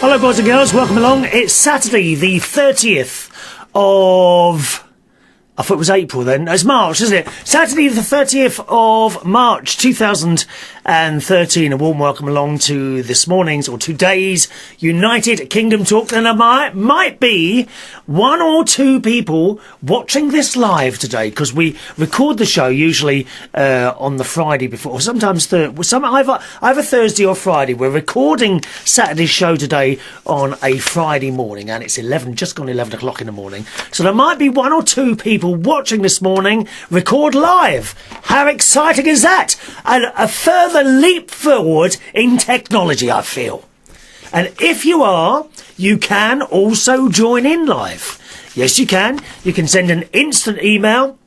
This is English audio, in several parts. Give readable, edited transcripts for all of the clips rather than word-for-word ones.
Hello, boys and girls. Welcome along. It's Saturday, the 30th of... I thought it was April then. It's March, isn't it? Saturday, the 30th of March, 2013. A warm welcome along to this morning's, or today's, United Kingdom Talk. And there might be one or two people watching this live today, because we record the show usually on the Friday before, or sometimes either Thursday or Friday. We're recording Saturday's show today on a Friday morning, and it's just gone 11 o'clock in the morning. So there might be one or two people watching this morning record live. How exciting is that? And a further leap forward in technology, I feel. And if you are, you can also join in live. Yes, you can. You can send an instant email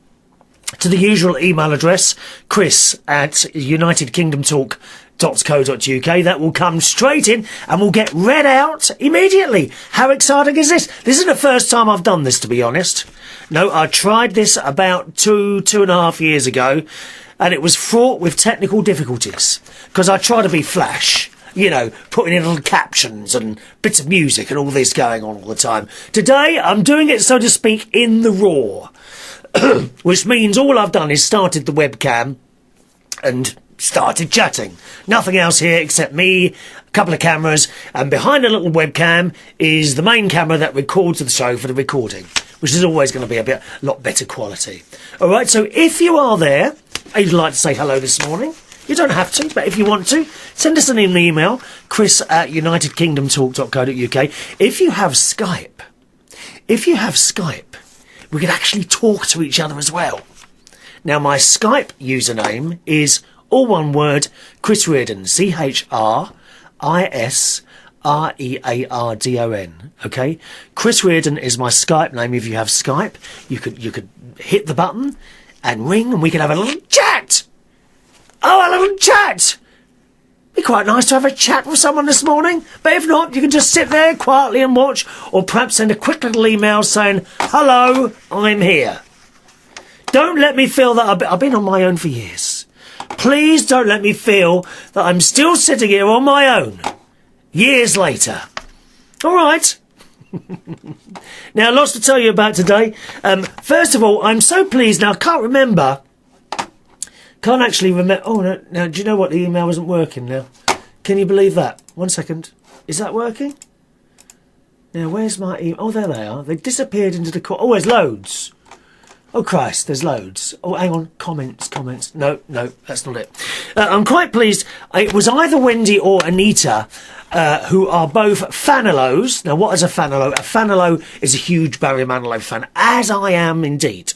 to the usual email address, chris@unitedkingdomtalk.co.uk. That will come straight in and will get read out immediately. How exciting is this? This isn't the first time I've done this, to be honest. No, I tried this about two and a half years ago, and it was fraught with technical difficulties, because I try to be flash, you know, putting in little captions and bits of music and all this going on all the time. Today, I'm doing it, so to speak, in the raw, which means all I've done is started the webcam and started chatting. Nothing else here except me, a couple of cameras, and behind the little webcam is the main camera that records the show for the recording, which is always going to be a lot better quality. All right, so if you are there and you'd like to say hello this morning, you don't have to, but if you want to, send us an email, chris@unitedkingdomtalk.co.uk. If you have Skype, we could actually talk to each other as well. Now, my Skype username is all one word, Chris Reardon, ChrisReardon. Okay, Chris Reardon is my Skype name. If you have Skype, you could hit the button and ring, and we could have a little chat. Oh, a little chat. Be quite nice to have a chat with someone this morning. But if not, you can just sit there quietly and watch, or perhaps send a quick little email saying, "Hello, I'm here." Don't let me feel that I've been on my own for years. Please don't let me feel that I'm still sitting here on my own, years later. All right. Now, lots to tell you about today. First of all, I'm so pleased. Now, I can't actually remember. Oh, no, now, do you know what? The email isn't working now. Can you believe that? 1 second. Is that working? Now, where's my email? Oh, there they are. They disappeared into the... Oh, there's loads. Oh, Christ, there's loads. Oh, hang on. Comments. No, that's not it. I'm quite pleased. It was either Wendy or Anita, who are both Fanalos. Now, what is a Fanalo? A Fanalo is a huge Barry Manilow fan, as I am indeed.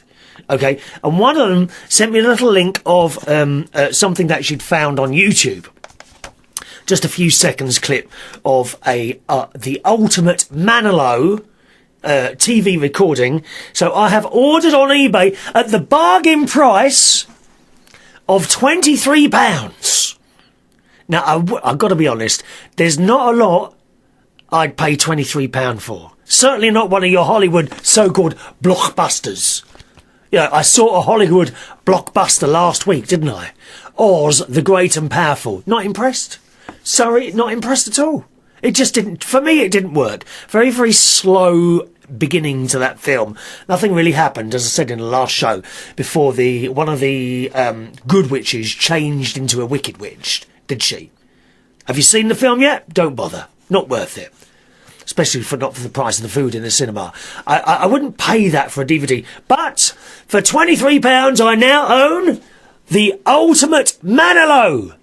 Okay, and one of them sent me a little link of something that she'd found on YouTube. Just a few seconds clip of the ultimate Manilow TV recording. So I have ordered on eBay at the bargain price of £23. Now, I've got to be honest, there's not a lot I'd pay £23 for. Certainly not one of your Hollywood so-called blockbusters. Yeah, I saw a Hollywood blockbuster last week, didn't I? Oz, the Great and Powerful. Not impressed. Sorry, not impressed at all. It just didn't, for me, it didn't work. Very, very slow beginning to that film. Nothing really happened, as I said in the last show, before one of the good witches changed into a wicked witch, did she? Have you seen the film yet? Don't bother. Not worth it. Especially not for the price of the food in the cinema. I wouldn't pay that for a DVD. But for £23, I now own the Ultimate Manilow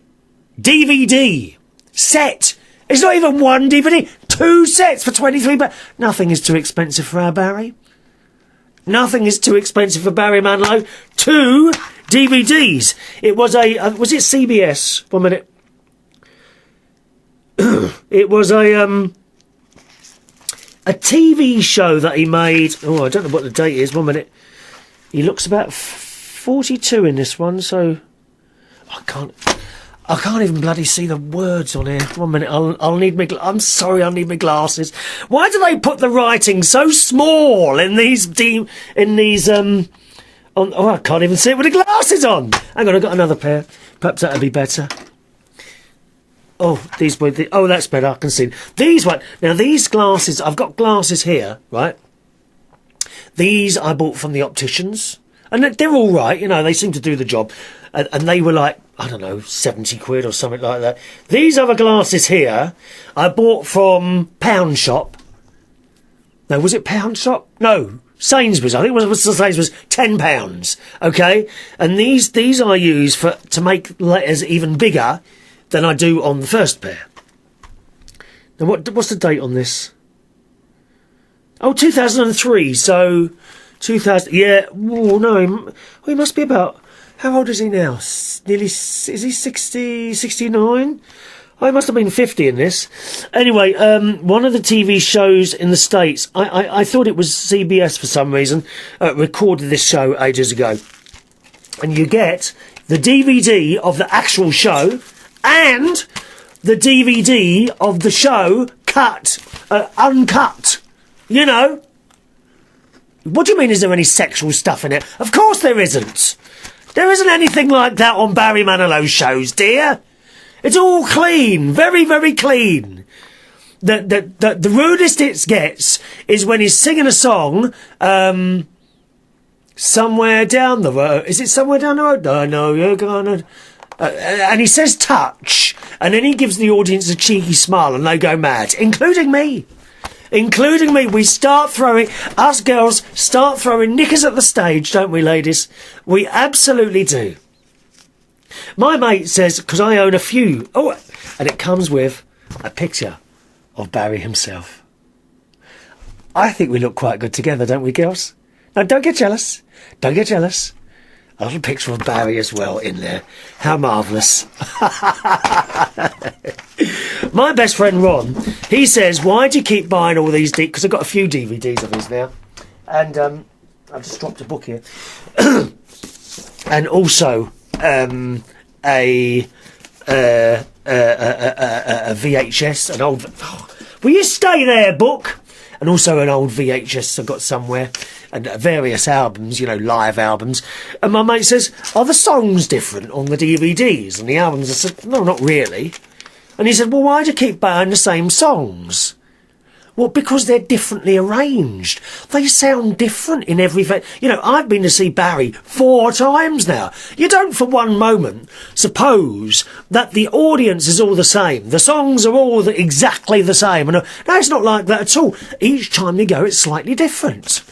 DVD set. It's not even one DVD. 2 sets for £23. Nothing is too expensive for our Barry. Nothing is too expensive for Barry Manilow. 2 DVDs. It was was it CBS? 1 minute. It was a TV show that he made. Oh, I don't know what the date is. 1 minute. He looks about 42 in this one, so I can't even bloody see the words on here. 1 minute. I'll need my. I'm sorry. I'll need my glasses. Why do they put the writing so small in these? Oh, I can't even see it with the glasses on. Hang on, I've got another pair. Perhaps that'll be better. Oh, these were oh, that's better. I can see these one. Now these glasses, I've got glasses here, right? These I bought from the opticians, and they're all right. You know, they seem to do the job, and they were like, I don't know, 70 quid or something like that. These other glasses here, I bought from Pound Shop. No, was it Pound Shop? No, Sainsbury's. I think it was Sainsbury's. £10. Okay, and these I use to make letters even bigger than I do on the first pair. Now, what's the date on this? Oh, 2003. So, 2000. Yeah. Oh no, he must be about. How old is he now? Nearly. Is he 60, 69? I must have been 50 in this. Anyway, one of the TV shows in the States, I thought it was CBS for some reason, recorded this show ages ago. And you get the DVD of the actual show and the DVD of the show uncut. You know? What do you mean, is there any sexual stuff in it? Of course there isn't. There isn't anything like that on Barry Manilow's shows, dear. It's all clean, very, very clean. The rudest it gets is when he's singing a song, somewhere down the road. Is it somewhere down the road? I know you're gonna. And he says touch, and then he gives the audience a cheeky smile, and they go mad, including me. Including me. Us girls start throwing knickers at the stage, don't we, ladies? We absolutely do. My mate says, because I own a few. Oh, and it comes with a picture of Barry himself. I think we look quite good together, don't we, girls? Now, don't get jealous. Don't get jealous. A little picture of Barry as well in there. How marvellous. My best friend Ron, he says, why do you keep buying all these because I've got a few DVDs of his now. And I've just dropped a book here. And also a VHS, an old... will you stay there, book? And also an old VHS I've got somewhere. And various albums, you know, live albums. And my mate says, are the songs different on the DVDs and the albums? I said, no, not really. And he said, well, why do you keep buying the same songs? Well, because they're differently arranged. They sound different in every... You know, I've been to see Barry 4 times now. You don't for one moment suppose that the audience is all the same. The songs are all exactly the same. And no, it's not like that at all. Each time you go, it's slightly different.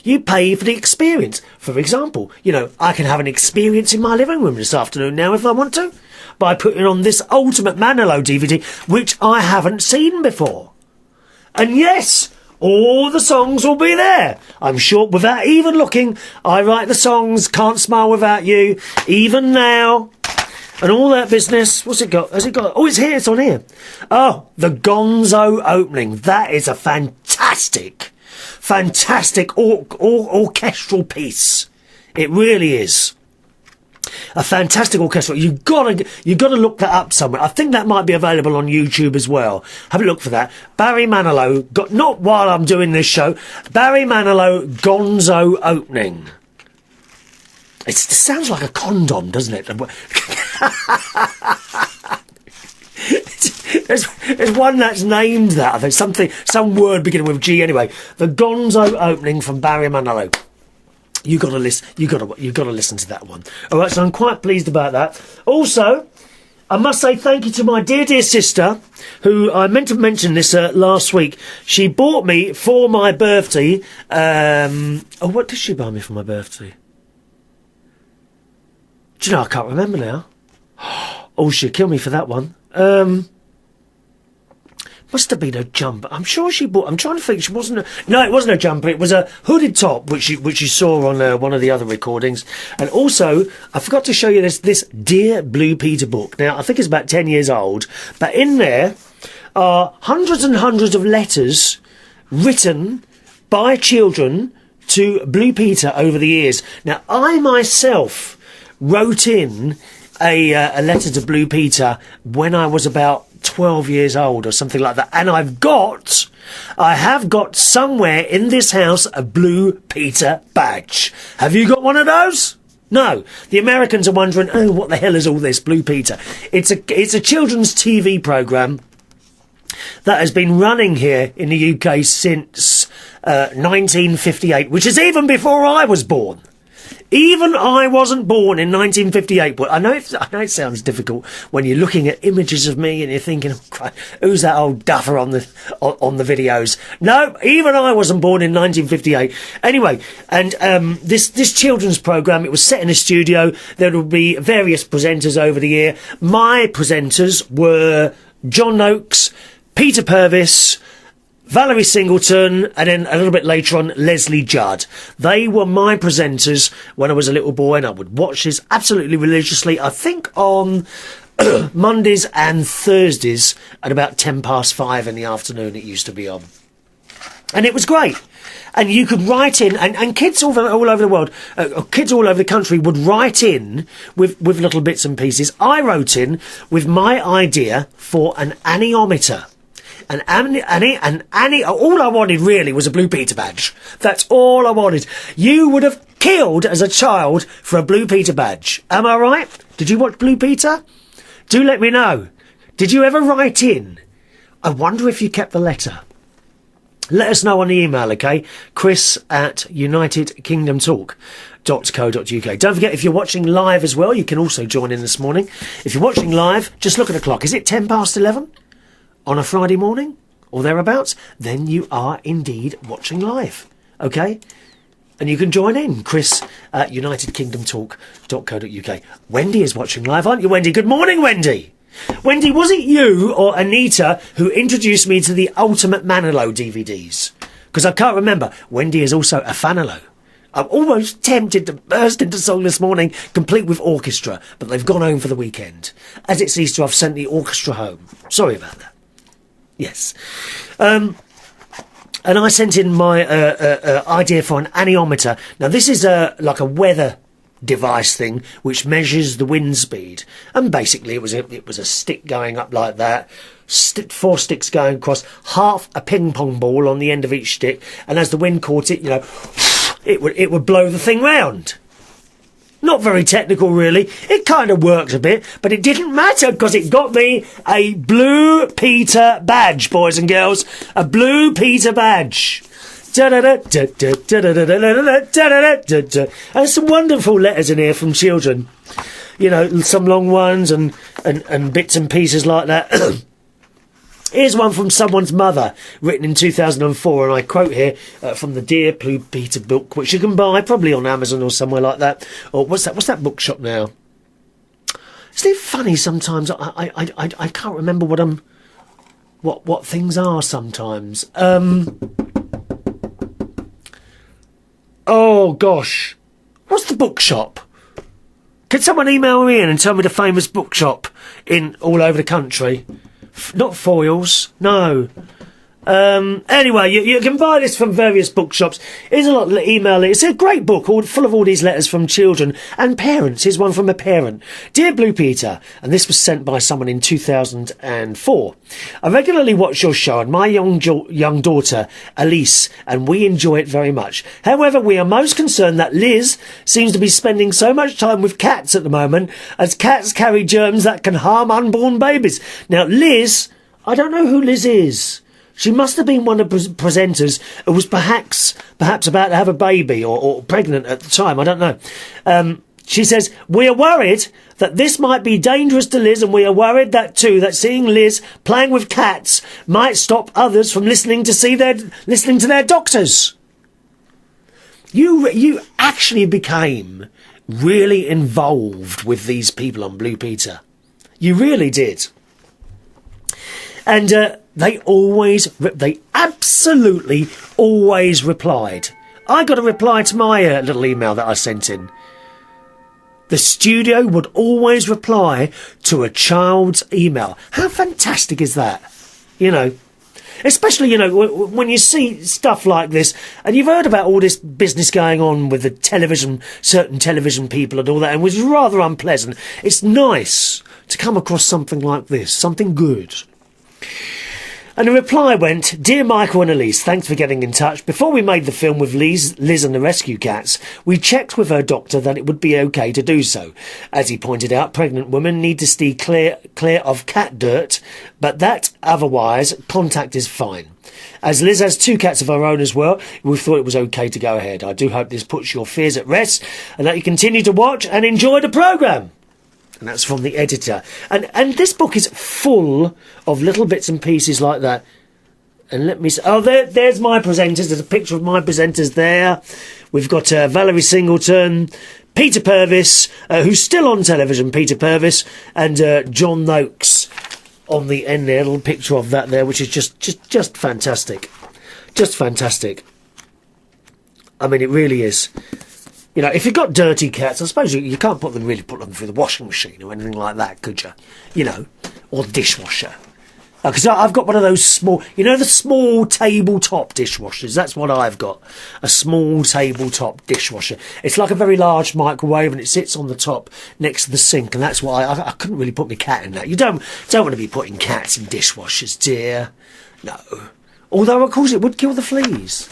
You pay for the experience. For example, you know, I can have an experience in my living room this afternoon now if I want to, by putting on this Ultimate Manilow DVD, which I haven't seen before. And yes, all the songs will be there. I'm sure, without even looking, I write the songs, Can't Smile Without You, Even Now, and all that business. What's it got? Has it got... Oh, it's here, it's on here. Oh, the Gonzo opening. That is a fantastic orchestral piece. It really is. A fantastic orchestral. You've got to look that up somewhere. I think that might be available on YouTube as well. Have a look for that. Barry Manilow, not while I'm doing this show. Barry Manilow Gonzo opening. It sounds like a condom, doesn't it? There's one that's named that. I think some word beginning with G. Anyway, the Gonzo opening from Barry Manilow. You got to listen. You got to listen to that one. All right, so I'm quite pleased about that. Also, I must say thank you to my dear sister, who I meant to mention this last week. She bought me for my birthday. What did she buy me for my birthday? Do you know, I can't remember now. Oh, she'll kill me for that one. Must have been a jumper. I'm sure she bought... I'm trying to think. No, it wasn't a jumper. It was a hooded top, which you saw on one of the other recordings. And also, I forgot to show you this Dear Blue Peter book. Now, I think it's about 10 years old. But in there are hundreds and hundreds of letters written by children to Blue Peter over the years. Now, I myself wrote in a letter to Blue Peter when I was about 12 years old or something like that, and I have got somewhere in this house a Blue Peter badge. Have you got one of those? No, the Americans are wondering, oh, what the hell is all this, Blue Peter? It's a children's TV programme that has been running here in the UK since 1958, which is even before I was born. Even I wasn't born in 1958, but I know it sounds difficult when you're looking at images of me and you're thinking, oh, who's that old duffer on the videos? No, even I wasn't born in 1958. Anyway, and this children's programme, it was set in a studio. There would be various presenters over the year. My presenters were John Noakes, Peter Purvis, Valerie Singleton, and then a little bit later on, Leslie Judd. They were my presenters when I was a little boy, and I would watch this absolutely religiously. I think on Mondays and Thursdays at about 5:10 in the afternoon it used to be on. And it was great. And you could write in, and kids all over the world, kids all over the country would write in with little bits and pieces. I wrote in with my idea for an aneometer. All I wanted really was a Blue Peter badge. That's all I wanted. You would have killed as a child for a Blue Peter badge. Am I right? Did you watch Blue Peter? Do let me know. Did you ever write in? I wonder if you kept the letter. Let us know on the email, okay? chris@unitedkingdomtalk.co.uk. Don't forget, if you're watching live as well, you can also join in this morning. If you're watching live, just look at the clock. Is it 11:10? On a Friday morning, or thereabouts, then you are indeed watching live, okay? And you can join in, chris@unitedkingdomtalk.co.uk. Wendy is watching live, aren't you, Wendy? Good morning, Wendy. Wendy, was it you or Anita who introduced me to the Ultimate Manilow DVDs? Because I can't remember. Wendy is also a Fanilo. I'm almost tempted to burst into song this morning, complete with orchestra, but they've gone home for the weekend. As it's Easter, I've sent the orchestra home. Sorry about that. Yes. And I sent in my idea for an aneometer. Now, this is like a weather device thing which measures the wind speed. And basically, it was a stick going up like that, 4 sticks going across, half a ping-pong ball on the end of each stick. And as the wind caught it, it would blow the thing round. Not very technical, really. It kind of works a bit, but it didn't matter because it got me a Blue Peter badge, boys and girls. A Blue Peter badge. And some wonderful letters in here from children. Some long ones and bits and pieces like that. Here's one from someone's mother, written in 2004, and I quote here from the Dear Blue Peter book, which you can buy probably on Amazon or somewhere like that. Or what's that bookshop now? Isn't it funny sometimes? I can't remember what things are sometimes. Oh gosh, what's the bookshop? Can someone email me in and tell me the famous bookshop in all over the country? Not Foyles, no. Anyway, you can buy this from various bookshops. Here's a lot of email. It's a great book, full of all these letters from children and parents. Here's one from a parent. Dear Blue Peter, and this was sent by someone in 2004. I regularly watch your show and my young daughter, Elise, and we enjoy it very much. However, we are most concerned that Liz seems to be spending so much time with cats at the moment, as cats carry germs that can harm unborn babies. Now, Liz, I don't know who Liz is. She must have been one of the presenters who was perhaps about to have a baby or pregnant at the time. I don't know. She says, we are worried that this might be dangerous to Liz, and we are worried that seeing Liz playing with cats might stop others from listening to their doctors. You actually became really involved with these people on Blue Peter. You really did. And they absolutely always replied. I got a reply to my little email that I sent in. The studio would always reply to a child's email. How fantastic is that? Especially, when you see stuff like this, and you've heard about all this business going on with the certain television people and all that, and it was rather unpleasant. It's nice to come across something like this, something good. And the reply went, "Dear Michael and Elise, thanks for getting in touch. Before we made the film with Liz and the rescue cats, we checked with her doctor that it would be okay to do so. As he pointed out, pregnant women need to stay clear of cat dirt, but that otherwise, contact is fine. As Liz has 2 cats of her own as well, we thought it was okay to go ahead. I do hope this puts your fears at rest and that you continue to watch and enjoy the programme." And that's from the editor. And this book is full of little bits and pieces like that. And let me see. Oh, there's my presenters. There's a picture of my presenters there. We've got Valerie Singleton, Peter Purvis, who's still on television, Peter Purvis, and John Noakes on the end there. A little picture of that there, which is just fantastic. Just fantastic. I mean, it really is. You know, if you've got dirty cats, I suppose you can't put them through the washing machine or anything like that, could you? You know, or the dishwasher. Because I've got one of those small, you know, the small tabletop dishwashers. That's what I've got. A small tabletop dishwasher. It's like a very large microwave and it sits on the top next to the sink. And that's why I couldn't really put my cat in that. You don't want to be putting cats in dishwashers, dear. No. Although, of course, it would kill the fleas.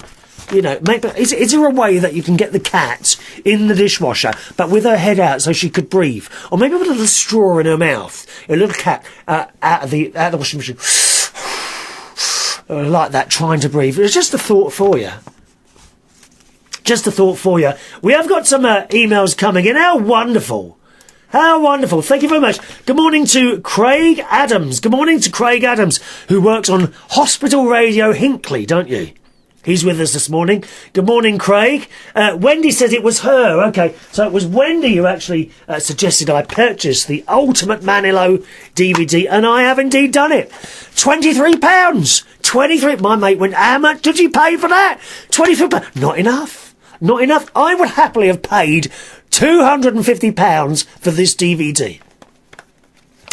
You know, maybe is there a way that you can get the cat in the dishwasher, but with her head out so she could breathe, or maybe with a little straw in her mouth, a little cat out of the washing machine, like that, trying to breathe. It's just a thought for you. Just a thought for you. We have got some emails coming in. How wonderful! How wonderful. Thank you very much. Good morning to Craig Adams. Good morning to Craig Adams, who works on Hospital Radio Hinckley, don't you? He's with us this morning. Good morning, Craig. Wendy says it was her. OK, so it was Wendy who actually suggested I purchase the Ultimate Manilow DVD, and I have indeed done it. £23. 23. My mate went, "How much did you pay for that?" £23. Not enough. Not enough. I would happily have paid £250 for this DVD.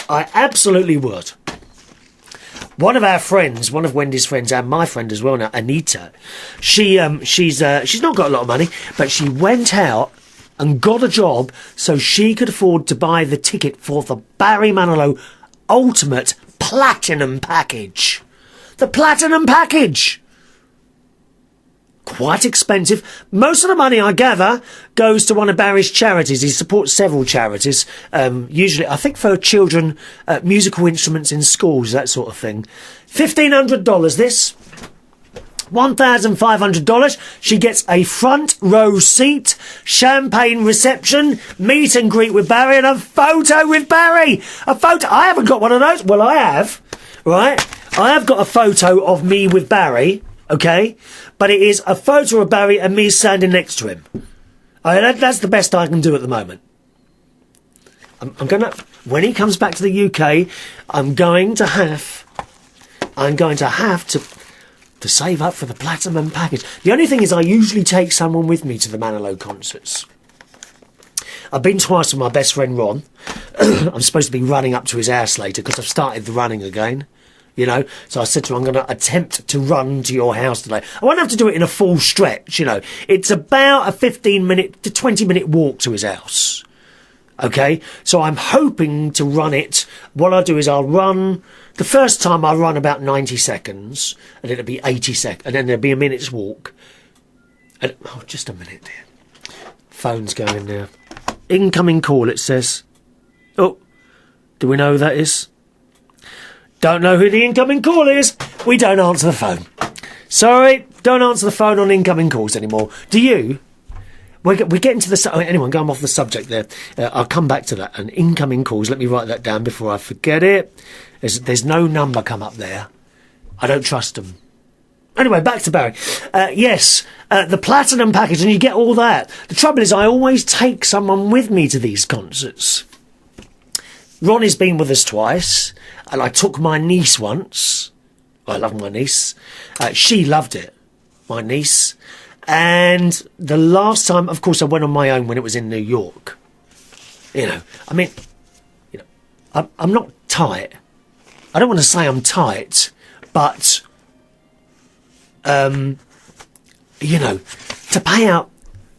I absolutely would. One of our friends, one of Wendy's friends, and my friend as well now, Anita, she's not got a lot of money, but she went out and got a job so she could afford to buy the ticket for the Barry Manilow Ultimate Platinum Package. The Platinum Package! Quite expensive. Most of the money, I gather, goes to one of Barry's charities. He supports several charities, usually, I think, for children, musical instruments in schools, that sort of thing. $1,500, this. $1,500. She gets a front row seat, champagne reception, meet and greet with Barry, and a photo with Barry. A photo. I haven't got one of those. Well, I have, right? I have got a photo of me with Barry. OK? But it is a photo of Barry and me standing next to him. That's the best I can do at the moment. I'm going to... When he comes back to the UK, I'm going to have to save up for the Platinum Package. The only thing is I usually take someone with me to the Manilow concerts. I've been twice with my best friend Ron. I'm supposed to be running up to his house later because I've started the running again. You know, so I said to him, I'm going to attempt to run to your house today. I won't have to do it in a full stretch, you know. It's about a 15-minute to 20-minute walk to his house. OK? So I'm hoping to run it. What I'll do is I'll run... The first time I'll run about 90 seconds, and it'll be 80 seconds, and then there'll be a minute's walk. And, oh, just a minute, dear. Phone's going now. Incoming call, it says. Oh, do we know who that is? Don't know who the incoming call is. We don't answer the phone. Sorry, don't answer the phone on incoming calls anymore. Do you? We're getting to the... Anyway, I'm going off the subject there. I'll come back to that. And incoming calls, let me write that down before I forget it. There's no number come up there. I don't trust them. Anyway, back to Barry. Yes, the Platinum Package, and you get all that. The trouble is I always take someone with me to these concerts. Ronny's been with us twice, and I took my niece once. I love my niece. She loved it, my niece. And the last time, of course, I went on my own when it was in New York. You know, I mean, you know, I'm not tight. I don't want to say I'm tight, but, you know, to pay out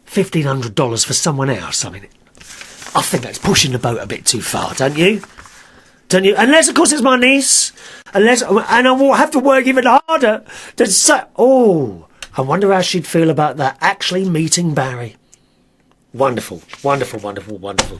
$1,500 for someone else, I mean, I think that's pushing the boat a bit too far, don't you? Don't you? Unless, of course, it's my niece. And I will have to work even harder to say, oh, I wonder how she'd feel about that, actually meeting Barry. Wonderful, wonderful, wonderful, wonderful.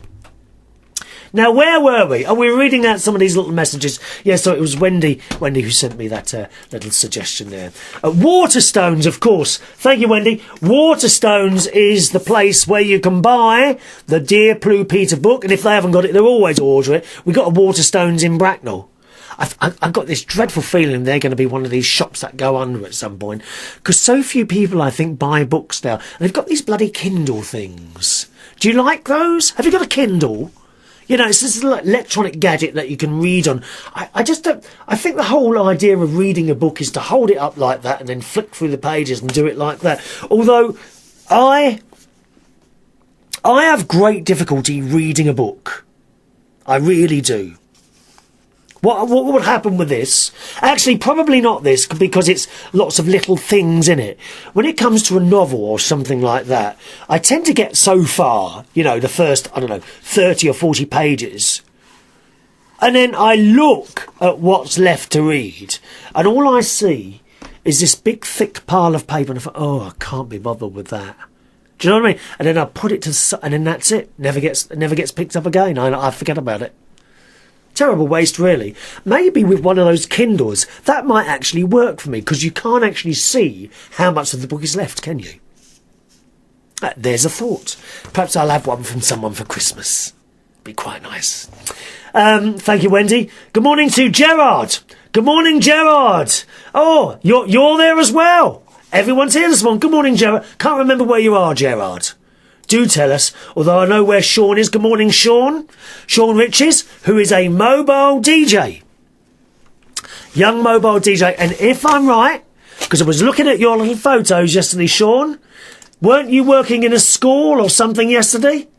Now, where were we? Oh, we were reading out some of these little messages. Yeah, so it was Wendy who sent me that little suggestion there. Waterstones, of course. Thank you, Wendy. Waterstones is the place where you can buy the Dear Blue Peter book, and if they haven't got it, they'll always order it. We got a Waterstones in Bracknell. I've got this dreadful feeling they're going to be one of these shops that go under at some point, because so few people, I think, buy books now. And they've got these bloody Kindle things. Do you like those? Have you got a Kindle? You know, it's this little electronic gadget that you can read on. I just don't... I think the whole idea of reading a book is to hold it up like that and then flick through the pages and do it like that. Although, I have great difficulty reading a book. I really do. What would happen with this? Actually, probably not this, because it's lots of little things in it. When it comes to a novel or something like that, I tend to get so far, you know, the first, 30 or 40 pages. And then I look at what's left to read, and all I see is this big, thick pile of paper, and I thought, oh, I can't be bothered with that. Do you know what I mean? And then I put it to the side, and then that's it. Never gets picked up again. I forget about it. Terrible waste, really. Maybe with one of those Kindles, that might actually work for me, because you can't actually see how much of the book is left, can you? There's a thought. Perhaps I'll have one from someone for Christmas. Be quite nice. Thank you, Wendy. Good morning to Gerard. Good morning, Gerard. Oh, you're there as well. Everyone's here this morning. Good morning, Gerard. Can't remember where you are, Gerard. Do tell us, although I know where Sean is. Good morning, Sean. Sean Riches, who is a mobile DJ. Young mobile DJ. And if I'm right, because I was looking at your little photos yesterday, Sean, weren't you working in a school or something yesterday?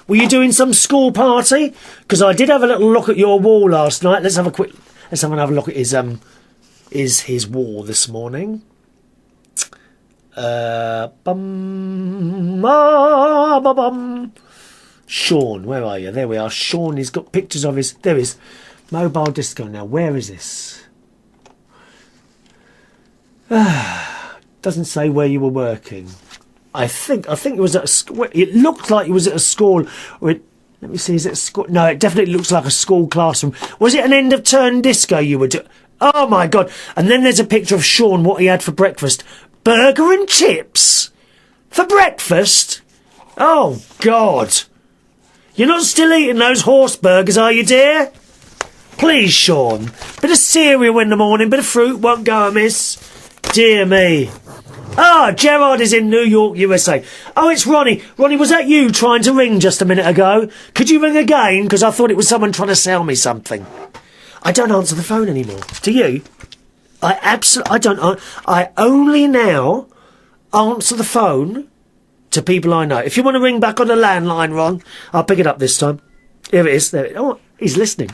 Were you doing some school party? Because I did have a little look at your wall last night. Let's have a look at his wall this morning. Sean, where are you? There we are. Sean, he's got pictures of his... There is. Mobile disco. Now, where is this? Doesn't say where you were working. I think it was at a school. It looked like it was at a school. Let me see, is it a school? No, it definitely looks like a school classroom. Was it an end-of-term disco you were doing? Oh, my God. And then there's a picture of Sean, what he had for breakfast. Burger and chips? For breakfast? Oh, God. You're not still eating those horse burgers, are you, dear? Please, Sean. Bit of cereal in the morning, bit of fruit, won't go amiss. Dear me. Ah, Gerard is in New York, USA. Oh, it's Ronny. Ronny, was that you trying to ring just a minute ago? Could you ring again? Because I thought it was someone trying to sell me something. I don't answer the phone anymore. Do you? I only now answer the phone to people I know. If you want to ring back on the landline, Ron, I'll pick it up this time. Here it is. There it is. Oh, he's listening.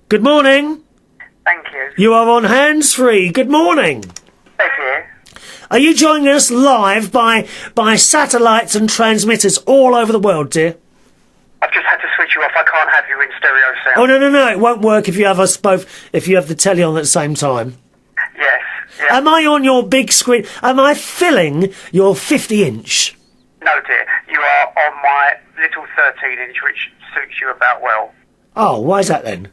Good morning. Thank you. You are on hands-free. Good morning. Thank you. Are you joining us live by satellites and transmitters all over the world, dear? I've just had to switch you off. I can't have you in stereo sound. Oh, no. It won't work if you have us both, if you have the telly on at the same time. Yes. Yeah. Am I on your big screen? Am I filling your 50-inch? No, dear. You are on my little 13-inch, which suits you about well. Oh, why is that then?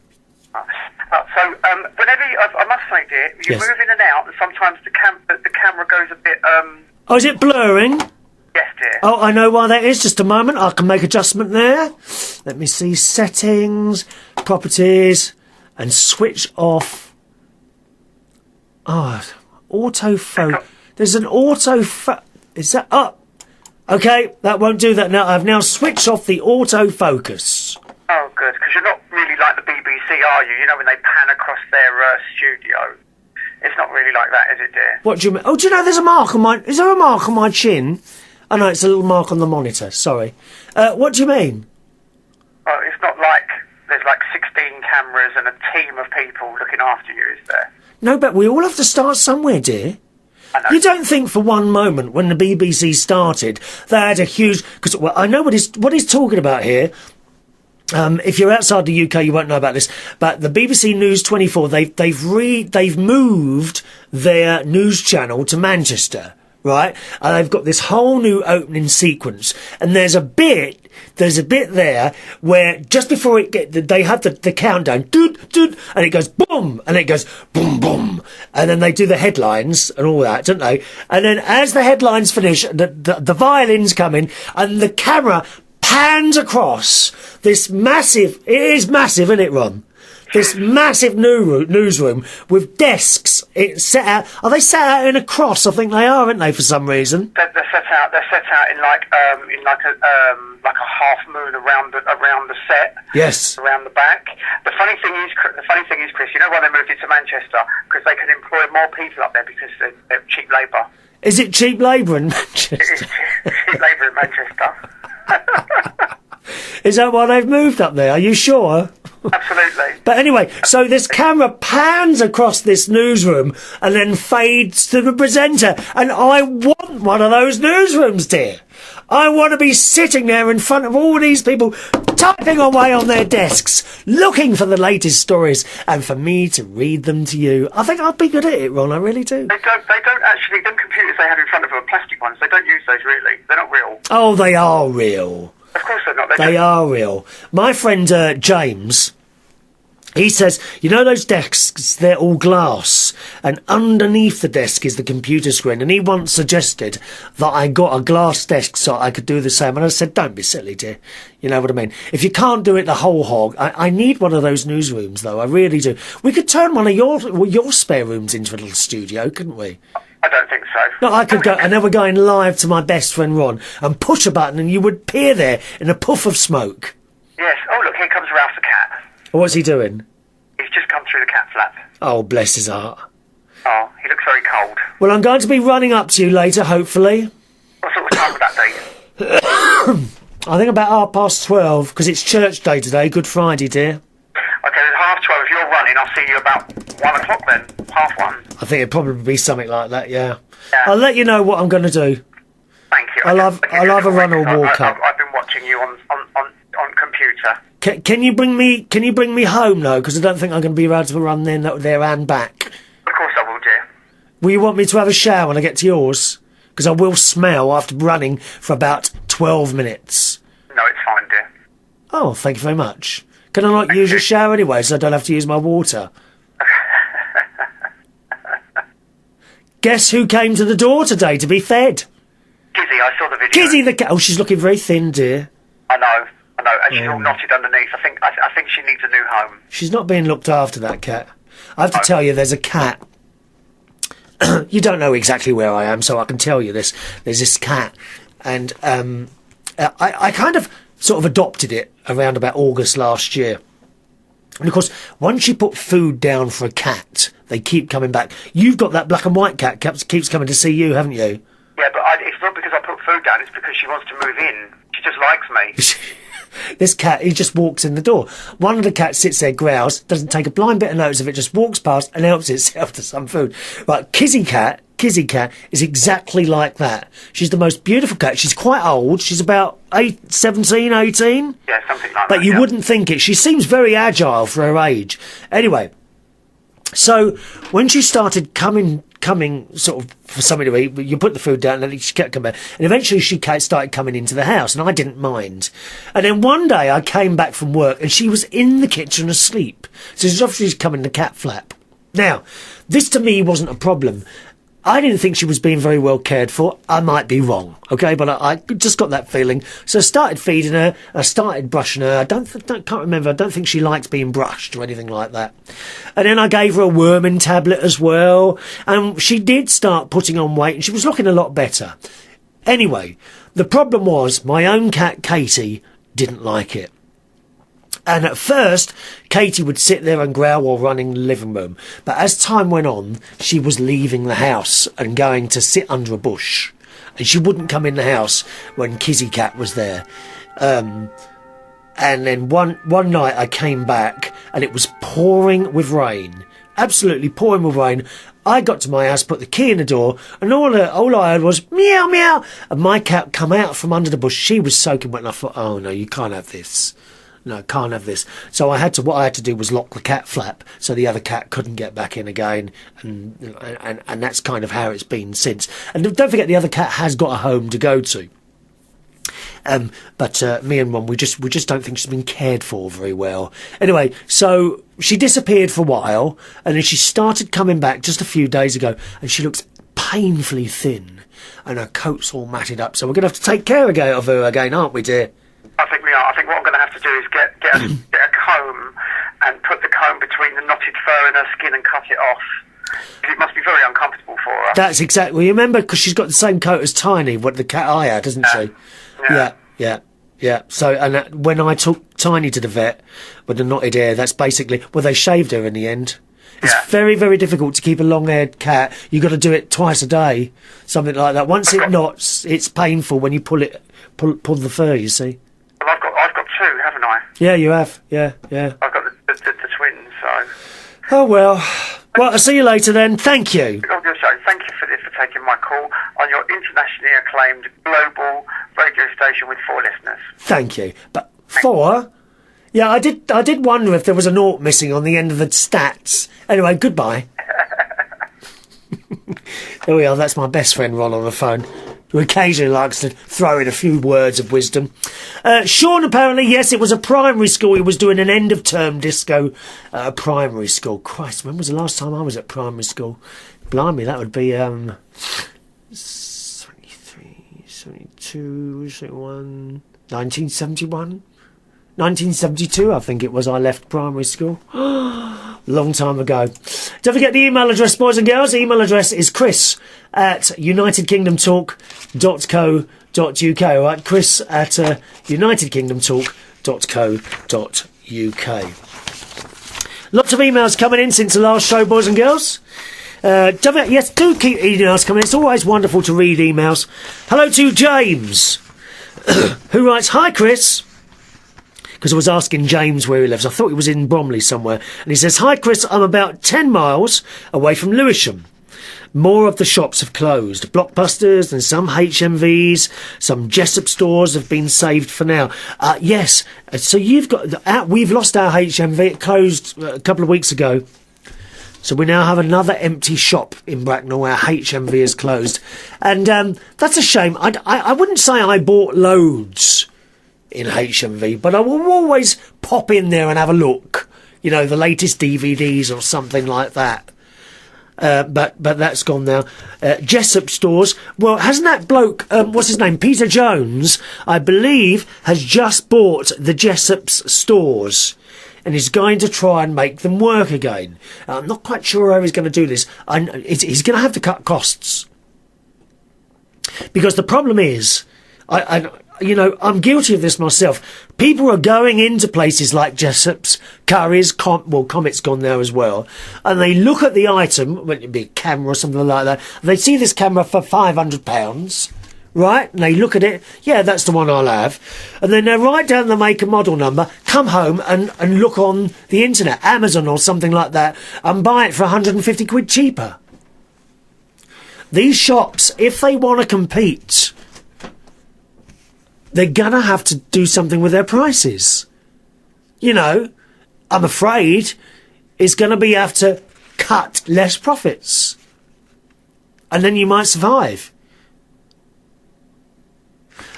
Whenever I must say, dear, you Yes. move in and out, and sometimes the camera goes a bit, Oh, is it blurring? Yes, dear. Oh, I know why that is. Just a moment. I can make adjustment there. Let me see. Settings, properties, and switch off. Oh, autofocus. There's an autofocus. Is that up? Okay, that won't do that now. I've now switched off the autofocus. Oh, good, because you're not really like the BBC, are you? You know, when they pan across their studio. It's not really like that, is it, dear? What do you mean? Oh, do you know there's a mark on my... Is there a mark on my chin? Oh, no, it's a little mark on the monitor. Sorry. What do you mean? Well, it's not like there's like 16 cameras and a team of people looking after you, is there? No, but we all have to start somewhere, dear. I know. You don't think for one moment when the BBC started they had a huge... Because I know what he's talking about here. If you're outside the UK, you won't know about this, but the BBC News 24, they've moved their news channel to Manchester, right? And they've got this whole new opening sequence, and there's a bit there where just before they have the countdown, doot, doot, and it goes boom, and it goes boom, boom, and then they do the headlines and all that, don't they? And then as the headlines finish, the violins come in, and the camera pans across this massive, it is massive, isn't it, Ron? This massive newsroom with desks set out. Are they set out in a cross? I think they are, aren't they, for some reason? They're set out in like a half moon around the set. Yes. Around the back. The funny thing is, Chris, you know why they moved it to Manchester? Because they can employ more people up there because they're cheap labour. Is it cheap labour in Manchester? It is cheap labour in Manchester. Is that why they've moved up there? Are you sure? Absolutely. But anyway, so this camera pans across this newsroom and then fades to the presenter. And I want one of those newsrooms, dear. I want to be sitting there in front of all these people, typing away on their desks, looking for the latest stories, and for me to read them to you. I think I'd be good at it, Ron, I really do. They don't actually, them computers they have in front of them are plastic ones. They don't use those, really. They're not real. Oh, they are real. Of course they're not. They are real. My friend James, he says, you know those desks, they're all glass, and underneath the desk is the computer screen, and he once suggested that I got a glass desk so I could do the same, and I said, don't be silly, dear. You know what I mean? If you can't do it the whole hog, I need one of those newsrooms, though, I really do. We could turn one of your spare rooms into a little studio, couldn't we? I don't think so. No, I could go, and then we're going live to my best friend Ron, and push a button, and you would appear there in a puff of smoke. Yes. Oh, look, here comes Ralph the cat. What's he doing? He's just come through the cat flap. Oh, bless his heart. Oh, he looks very cold. Well, I'm going to be running up to you later, hopefully. What sort of time would that be? I think about 12:30, because it's church day today, Good Friday, dear. Okay, there's 12:30. If you're running, I'll see you about 1 o'clock then. 1:30. I think it'd probably be something like that, yeah. I'll let you know what I'm going to do. Thank you. I'll have a run or walk up. I've been watching you on computer. Can you bring me home, though? Because I don't think I'm going to be able to run there and back. Of course I will, dear. Will you want me to have a shower when I get to yours? Because I will smell after running for about 12 minutes. No, it's fine, dear. Oh, thank you very much. Can I not use your shower anyway, so I don't have to use my water? Guess who came to the door today to be fed? Kizzy, I saw the video. Kizzy the cat. Oh, she's looking very thin, dear. I know, and she's all knotted underneath. I think she needs a new home. She's not being looked after, that cat. I have to tell you, there's a cat. You don't know exactly where I am, so I can tell you this. There's this cat, and I kind of sort of adopted it around about August last year. And of course, once you put food down for a cat, they keep coming back. You've got that black and white cat keeps coming to see you, haven't you? Yeah, but it's not because I put food down, it's because she wants to move in. She just likes me. This cat, he just walks in the door. One of the cats sits there, growls, doesn't take a blind bit of notice of it, just walks past and helps itself to some food. Right, Kizzy cat is exactly like that. She's the most beautiful cat. She's quite old. She's about 17, 18. Yeah, something like that. But you wouldn't think it. She seems very agile for her age. Anyway, so when she started coming sort of for something to eat, you put the food down and then she kept coming back. And eventually she started coming into the house and I didn't mind. And then one day I came back from work and she was in the kitchen asleep. So she's obviously come in the cat flap. Now, this to me wasn't a problem. I didn't think she was being very well cared for. I might be wrong, okay? But I just got that feeling. So I started feeding her. I started brushing her. I can't remember. I don't think she likes being brushed or anything like that. And then I gave her a worming tablet as well. And she did start putting on weight and she was looking a lot better. Anyway, the problem was my own cat, Katie, didn't like it. And at first, Katie would sit there and growl while running the living room. But as time went on, she was leaving the house and going to sit under a bush. And she wouldn't come in the house when Kizzy Cat was there. And then one night I came back and it was pouring with rain. Absolutely pouring with rain. I got to my house, put the key in the door, and all I heard was meow, meow. And my cat come out from under the bush. She was soaking wet and I thought, oh no, you can't have this. no, can't have this. So what I had to do was lock the cat flap so the other cat couldn't get back in again, and that's kind of how it's been since. And don't forget, the other cat has got a home to go to. But me and Ron, we just don't think she's been cared for very well. Anyway, so she disappeared for a while, and then she started coming back just a few days ago, and she looks painfully thin, and her coat's all matted up. So we're going to have to take care of her again, aren't we, dear? I think we are. I think what I'm going to have to do is get a comb and put the comb between the knotted fur in her skin and cut it off. It must be very uncomfortable for her. That's exactly. Well, you remember, because she's got the same coat as Tiny, what the cat I had, hasn't she? Yeah. So, and when I took Tiny to the vet with the knotted hair, that's basically, well, they shaved her in the end. It's very, very difficult to keep a long-haired cat. You've got to do it twice a day, something like that. Once it knots, it's painful when you pull the fur, you see. Well, I've got two, haven't I? Yeah, you have. Yeah. I've got the twins, so... Oh, well. Well, I'll see you later then. Thank you. Thank you for taking my call on your internationally acclaimed global radio station with 4 listeners. Thank you. But 4? Yeah, I did wonder if there was a naught missing on the end of the stats. Anyway, goodbye. There we are. That's my best friend Ron on the phone, who occasionally likes to throw in a few words of wisdom. Sean, apparently, yes, it was a primary school. He was doing an end-of-term disco at a primary school. Christ, when was the last time I was at primary school? Blimey, that would be 73, 72, 71, 1971? 1972, I think it was, I left primary school. Long time ago. Don't forget the email address, boys and girls. The email address is chris@unitedkingdomtalk.co.uk. All right, chris@unitedkingdomtalk.co.uk. Lots of emails coming in since the last show, boys and girls. Don't forget, yes, do keep emails coming in. It's always wonderful to read emails. Hello to James, who writes, "Hi, Chris." Because I was asking James where he lives. I thought he was in Bromley somewhere. And he says, "Hi, Chris, I'm about 10 miles away from Lewisham. More of the shops have closed. Blockbusters and some HMVs, some Jessops stores have been saved for now." Yes, so we've lost our HMV. It closed a couple of weeks ago. So we now have another empty shop in Bracknell. Our HMV is closed. And that's a shame. I wouldn't say I bought loads in HMV, but I will always pop in there and have a look, you know, the latest DVDs or something like that. But that's gone now. Jessops stores, well, hasn't that bloke, what's his name, Peter Jones, I believe, has just bought the Jessops stores, and he's going to try and make them work again. I'm not quite sure how he's going to do this. He's going to have to cut costs, because the problem is, you know, I'm guilty of this myself. People are going into places like Jessops, Curry's, Comet's gone there as well, and they look at the item, whether it be a camera or something like that, they see this camera for £500, right? And they look at it, yeah, that's the one I'll have. And then they write down the make and model number, come home and look on the internet, Amazon or something like that, and buy it for 150 quid cheaper. These shops, if they want to compete, they're going to have to do something with their prices. You know, I'm afraid it's going to be have to cut less profits. And then you might survive.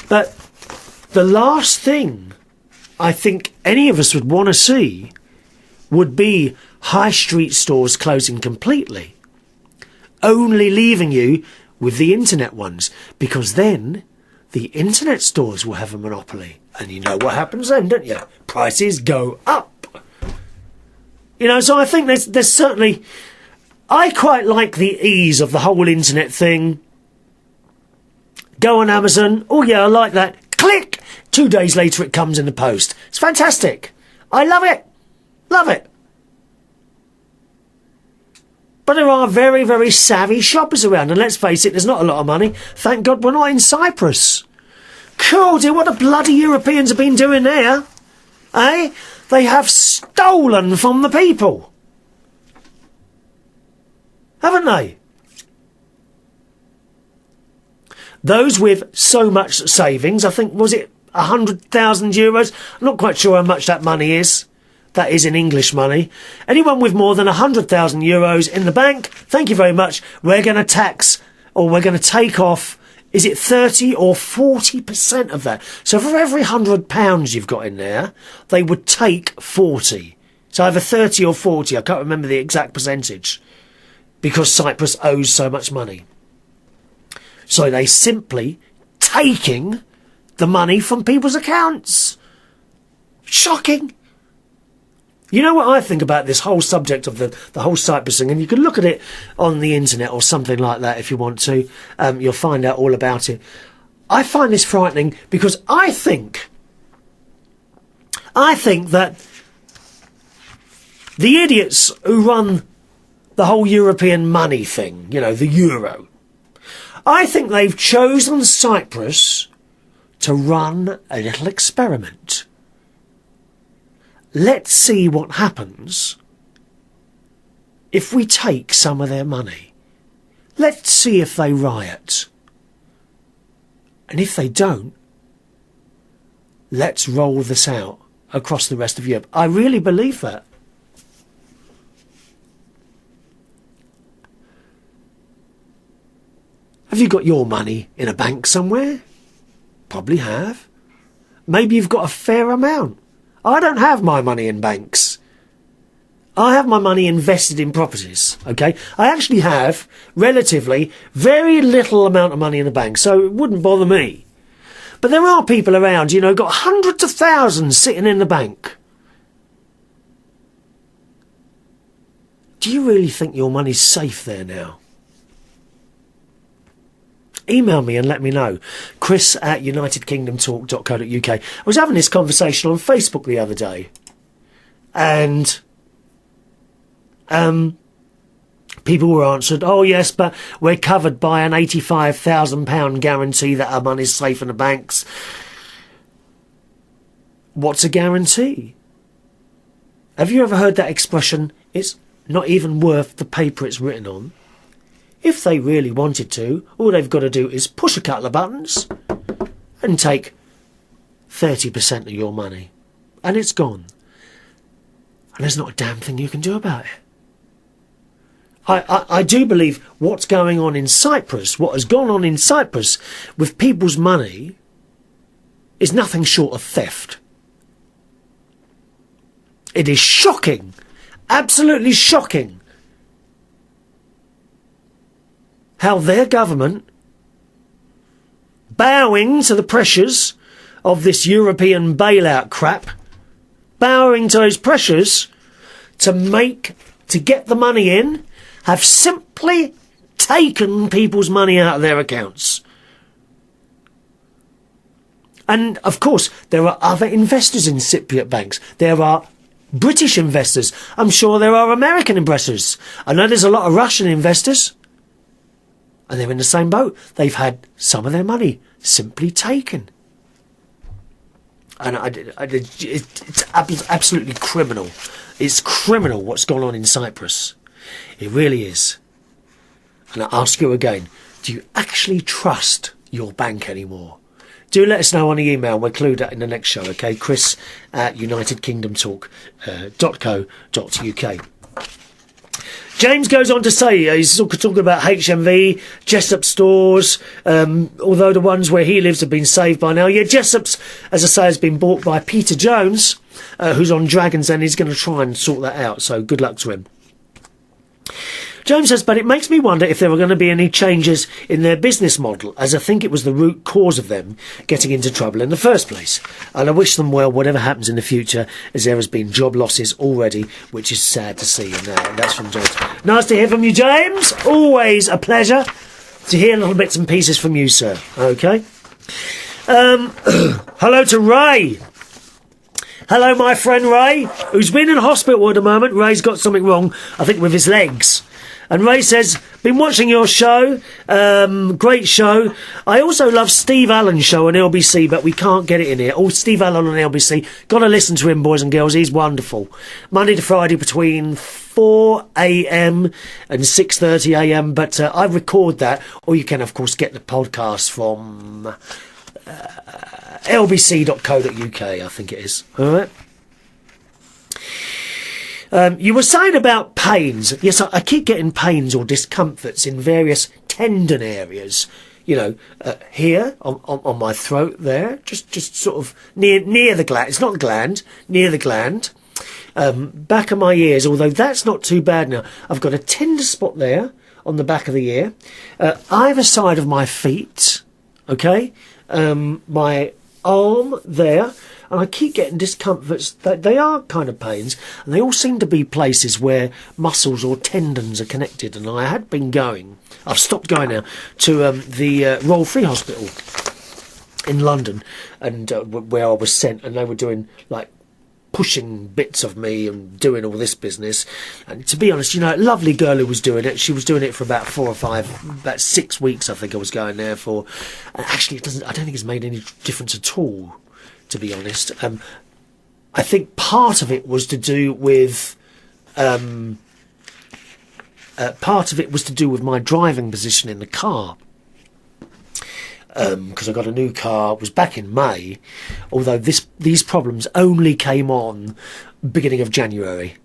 But the last thing I think any of us would want to see would be high street stores closing completely, only leaving you with the internet ones, because then the internet stores will have a monopoly. And you know what happens then, don't you? Prices go up. You know, so I think there's certainly... I quite like the ease of the whole internet thing. Go on Amazon. Oh, yeah, I like that. Click! 2 days later it comes in the post. It's fantastic. I love it. Love it. But there are very, very savvy shoppers around, and let's face it, there's not a lot of money. Thank God we're not in Cyprus. Cool, dear, what the bloody Europeans have been doing there? Eh? They have stolen from the people. Haven't they? Those with so much savings, I think, was it 100,000 euros. I'm not quite sure how much that money is. That is in English money. Anyone with more than 100,000 euros in the bank, thank you very much. We're going to tax, or we're going to take off, is it 30 or 40% of that? So for every £100 you've got in there, they would take 40. So either 30 or 40, I can't remember the exact percentage, because Cyprus owes so much money. So they simply taking the money from people's accounts. Shocking. You know what I think about this whole subject of the whole Cyprus thing, and you can look at it on the internet or something like that if you want to. You'll find out all about it. I find this frightening because I think that the idiots who run the whole European money thing, you know, the euro, I think they've chosen Cyprus to run a little experiment. Let's see what happens if we take some of their money. Let's see if they riot. And if they don't, let's roll this out across the rest of Europe. I really believe that. Have you got your money in a bank somewhere? Probably have. Maybe you've got a fair amount. I don't have my money in banks. I have my money invested in properties, okay? I actually have, relatively, very little amount of money in the bank, so it wouldn't bother me. But there are people around, you know, got hundreds of thousands sitting in the bank. Do you really think your money's safe there now? Email me and let me know. chris@unitedkingdomtalk.co.uk. I was having this conversation on Facebook the other day. And people were answered, oh yes, but we're covered by an £85,000 guarantee that our money's safe in the banks. What's a guarantee? Have you ever heard that expression, it's not even worth the paper it's written on? If they really wanted to, all they've got to do is push a couple of buttons and take 30% of your money. And it's gone. And there's not a damn thing you can do about it. I do believe what's going on in Cyprus, what has gone on in Cyprus with people's money is nothing short of theft. It is shocking. Absolutely shocking. How their government, bowing to the pressures of this European bailout crap, bowing to those pressures to get the money in, have simply taken people's money out of their accounts. And, of course, there are other investors in Cypriot banks. There are British investors. I'm sure there are American investors. I know there's a lot of Russian investors. And they're in the same boat. They've had some of their money simply taken. And it's absolutely criminal. It's criminal what's gone on in Cyprus. It really is. And I ask you again, do you actually trust your bank anymore? Do let us know on the email. We'll include that in the next show, okay? chris@unitedkingdomtalk.co.uk. James goes on to say, he's talking about HMV, Jessops stores, although the ones where he lives have been saved by now. Yeah, Jessops, as I say, has been bought by Peter Jones, who's on Dragons, and he's going to try and sort that out, so good luck to him. James says, but it makes me wonder if there are going to be any changes in their business model, as I think it was the root cause of them getting into trouble in the first place. And I wish them well, whatever happens in the future, as there has been job losses already, which is sad to see. And that's from James. Nice to hear from you, James. Always a pleasure to hear little bits and pieces from you, sir. Okay. Hello to Ray. Hello, my friend Ray, who's been in hospital at the moment. Ray's got something wrong, I think, with his legs. And Ray says, been watching your show, great show. I also love Steve Allen's show on LBC, but we can't get it in here. Oh, Steve Allen on LBC. Got to listen to him, boys and girls. He's wonderful. Monday to Friday between 4 a.m. and 6:30 a.m. But I record that, or you can, of course, get the podcast from lbc.co.uk, I think it is. All right. You were saying about pains. Yes, I keep getting pains or discomforts in various tendon areas. You know, here on my throat, there, just sort of near the gland. It's not the gland, near the gland. Back of my ears, although that's not too bad now. I've got a tender spot there on the back of the ear. Either side of my feet, okay? My arm there. And I keep getting discomforts. They are kind of pains. And they all seem to be places where muscles or tendons are connected. And I had been going, I've stopped going now, to the Royal Free Hospital in London, and where I was sent. And they were doing, like, pushing bits of me and doing all this business. And to be honest, you know, a lovely girl who was doing it, she was doing it for about 6 weeks, I think I was going there for. And actually, I don't think it's made any difference at all, to be honest. I think part of it was to do with my driving position in the car. Because I got a new car. It was back in May, although these problems only came on beginning of January.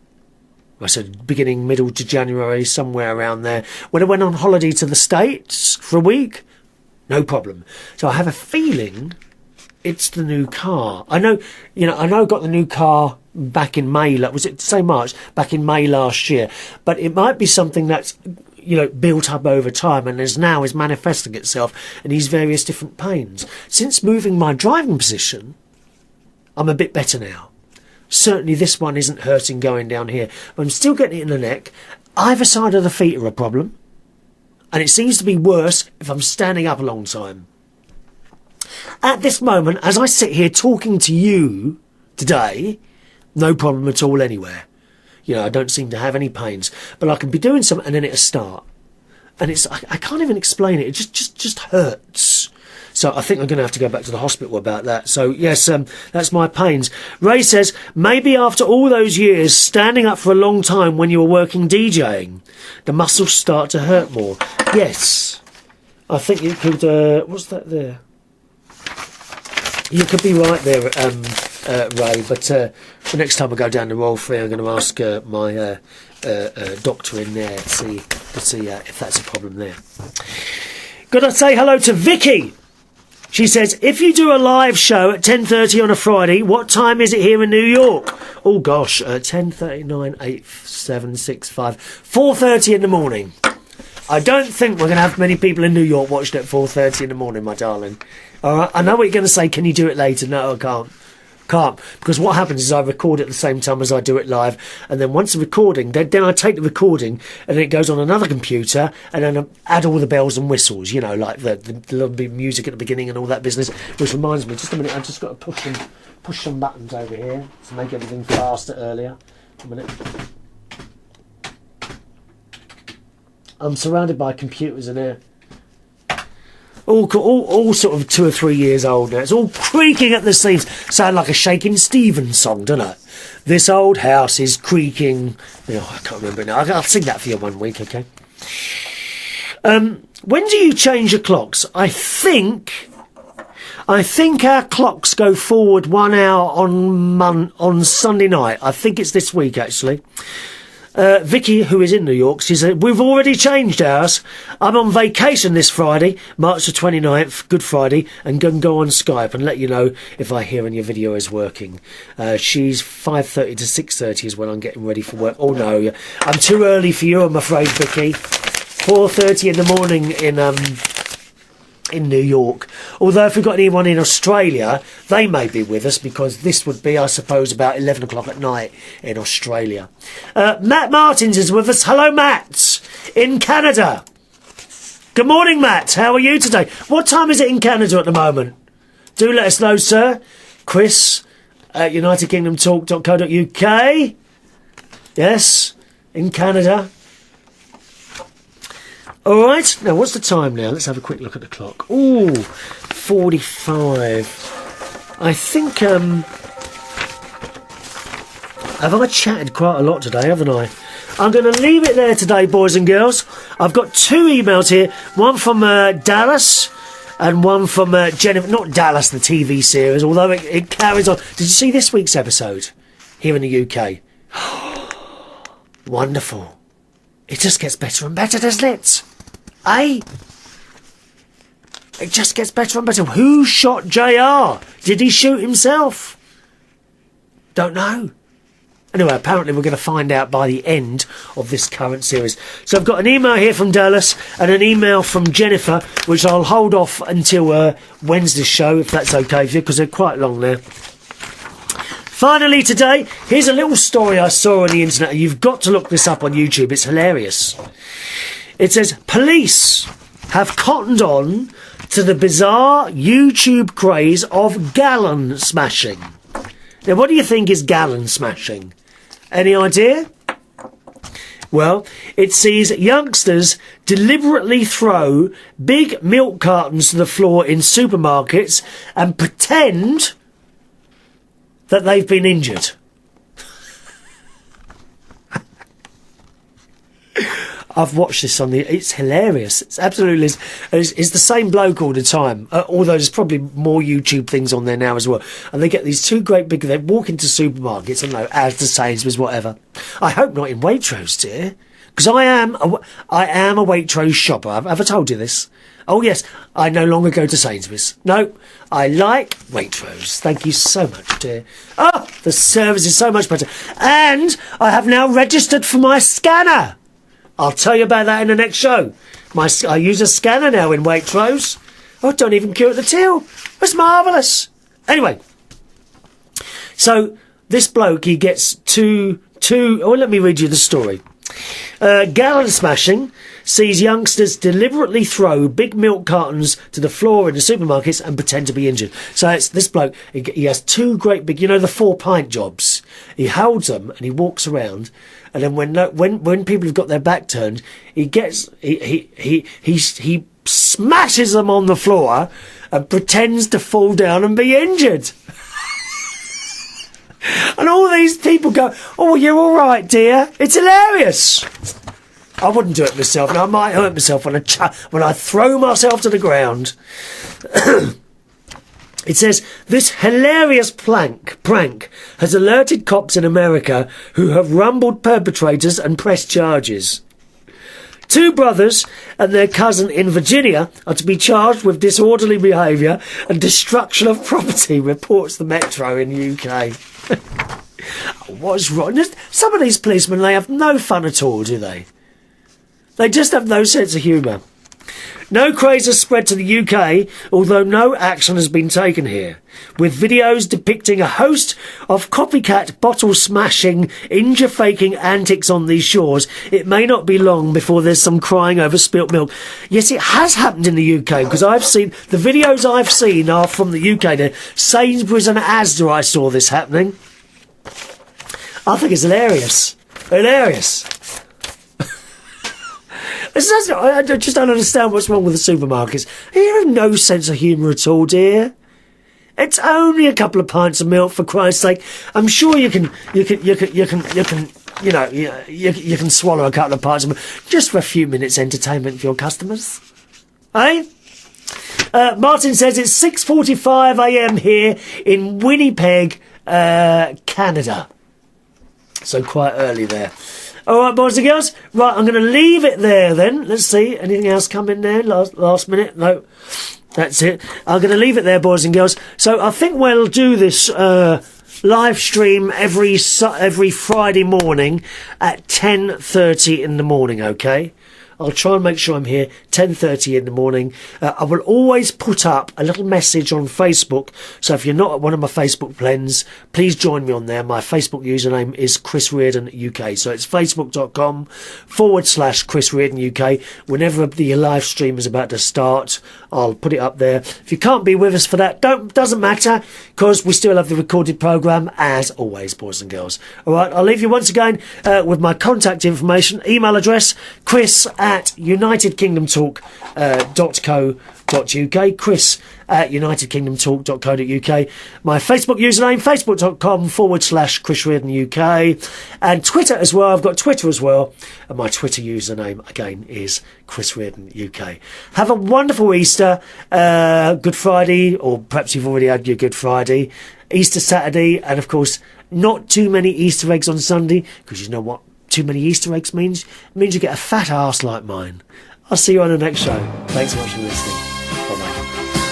I said middle to January, somewhere around there. When I went on holiday to the States for a week, no problem. So I have a feeling it's the new car. I know I got the new car back in May. Was it say March? Back in May last year. But it might be something that's, you know, built up over time and is manifesting itself in these various different pains. Since moving my driving position, I'm a bit better now. Certainly this one isn't hurting going down here, but I'm still getting it in the neck. Either side of the feet are a problem, and it seems to be worse if I'm standing up a long time. At this moment, as I sit here talking to you today, no problem at all anywhere. You know, I don't seem to have any pains, but I can be doing something and then it'll start. And I can't even explain it. It just hurts. So I think I'm going to have to go back to the hospital about that. So yes, that's my pains. Ray says, maybe after all those years standing up for a long time when you were working DJing, the muscles start to hurt more. Yes. I think it could, what's that there? You could be right there, Ray, but the next time I go down to Royal Free, I'm going to ask my doctor in there to see if that's a problem there. Got to say hello to Vicky. She says, if you do a live show at 10:30 on a Friday, what time is it here in New York? Oh gosh, 10:39, 8, 7, 6, 5, 4:30 in the morning. I don't think we're going to have many people in New York watching at 4:30 in the morning, my darling. All right, I know what you're going to say. Can you do it later? No, I can't. Can't, because what happens is I record at the same time as I do it live, and then once the recording, then I take the recording and it goes on another computer, and then I add all the bells and whistles, you know, like the little bit of music at the beginning and all that business. Which reminds me, just a minute, I've just got to push some buttons over here to make everything faster earlier. A minute. I'm surrounded by computers in here. All sort of 2 or 3 years old now. It's all creaking at the seams. Sound like a Shakin' Stevens song, doesn't it? This old house is creaking. Oh, I can't remember it now. I'll sing that for you one week, okay? When do you change your clocks? I think our clocks go forward 1 hour on Sunday night. I think it's this week, actually. Vicky, who is in New York, she said, we've already changed ours. I'm on vacation this Friday, March the 29th, Good Friday, and can go on Skype and let you know if I hear and your video is working. She's 5:30 to 6:30 is when I'm getting ready for work. Oh no, I'm too early for you, I'm afraid, Vicky. 4:30 in the morning in New York. Although if we've got anyone in Australia, they may be with us, because this would be, I suppose, about 11 o'clock at night in Australia. Matt Martins is with us. Hello, Matt, in Canada. Good morning, Matt. How are you today? What time is it in Canada at the moment? Do let us know, sir. Chris at UnitedKingdomTalk.co.uk. Yes, in Canada. All right, now what's the time now? Let's have a quick look at the clock. Ooh, 45. I think, have I chatted quite a lot today, haven't I? I'm going to leave it there today, boys and girls. I've got 2 emails here. One from Dallas, and one from Jennifer, not Dallas, the TV series, although it carries on. Did you see this week's episode here in the UK? Wonderful. It just gets better and better, doesn't it? Eh? It just gets better and better. Who shot JR? Did he shoot himself? Don't know. Anyway, apparently we're going to find out by the end of this current series. So I've got an email here from Dallas and an email from Jennifer, which I'll hold off until Wednesday's show, if that's okay with you, because they're quite long there. Finally today, here's a little story I saw on the internet. You've got to look this up on YouTube. It's hilarious. It says, police have cottoned on to the bizarre YouTube craze of gallon smashing. Now, what do you think is gallon smashing? Any idea? Well, it sees youngsters deliberately throw big milk cartons to the floor in supermarkets and pretend that they've been injured. I've watched this it's hilarious. It's absolutely, it's the same bloke all the time. Although there's probably more YouTube things on there now as well. And they get these two great big, they walk into supermarkets, I don't know, Asda, Sainsbury's, whatever. I hope not in Waitrose, dear. Because I am a Waitrose shopper. Have I told you this? Oh yes, I no longer go to Sainsbury's. No, I like Waitrose. Thank you so much, dear. Oh, the service is so much better. And I have now registered for my scanner. I'll tell you about that in the next show. I use a scanner now in Waitrose. Oh, don't even queue at the till. It's marvellous. Anyway, so this bloke, he gets two. Oh, let me read you the story. Gallon smashing sees youngsters deliberately throw big milk cartons to the floor in the supermarkets and pretend to be injured. So it's this bloke, he has two great big, you know, the 4-pint jobs. He holds them and he walks around, and then when people have got their back turned, he smashes them on the floor and pretends to fall down and be injured. And all these people go, "Oh, you're all right, dear." It's hilarious. I wouldn't do it myself. Now, I might hurt myself when I throw myself to the ground. It says, this hilarious prank has alerted cops in America who have rumbled perpetrators and pressed charges. 2 brothers and their cousin in Virginia are to be charged with disorderly behaviour and destruction of property, reports the Metro in the UK. What's wrong? Some of these policemen, they have no fun at all, do they? They just have no sense of humour. No craze has spread to the UK, although no action has been taken here, with videos depicting a host of copycat bottle-smashing, injure-faking antics on these shores. It may not be long before there's some crying over spilt milk. Yes, it has happened in the UK, because I've seen, the videos I've seen are from the UK there. Sainsbury's and Asda, I saw this happening. I think it's hilarious. Hilarious. I just don't understand what's wrong with the supermarkets. You have no sense of humour at all, dear. It's only a couple of pints of milk, for Christ's sake. I'm sure you can swallow a couple of pints of milk just for a few minutes' entertainment for your customers. Eh? Martin says it's 6:45 a.m. here in Winnipeg, Canada. So quite early there. All right, boys and girls. Right, I'm going to leave it there then. Let's see. Anything else come in there? Last minute? No. That's it. I'm going to leave it there, boys and girls. So I think we'll do this live stream every Friday morning at 10:30 in the morning, okay? I'll try and make sure I'm here 10:30 in the morning. I will always put up a little message on Facebook. So if you're not at one of my Facebook friends, please join me on there. My Facebook username is Chris Reardon UK. So it's facebook.com/Chris Reardon UK. Whenever the live stream is about to start, I'll put it up there. If you can't be with us for that, doesn't matter, because we still have the recorded programme as always, boys and girls. All right, I'll leave you once again with my contact information, email address, chris@ at unitedkingdomtalk.co.uk. Chris at unitedkingdomtalk.co.uk. My Facebook username, facebook.com/Chris Reardon UK. And Twitter as well. I've got Twitter as well. And my Twitter username, again, is Chris Reardon UK. Have a wonderful Easter, Good Friday, or perhaps you've already had your Good Friday, Easter Saturday, and of course, not too many Easter eggs on Sunday, because you know what too many Easter eggs means? It means you get a fat arse like mine. I'll see you on the next show. Thanks so much for listening. Bye-bye.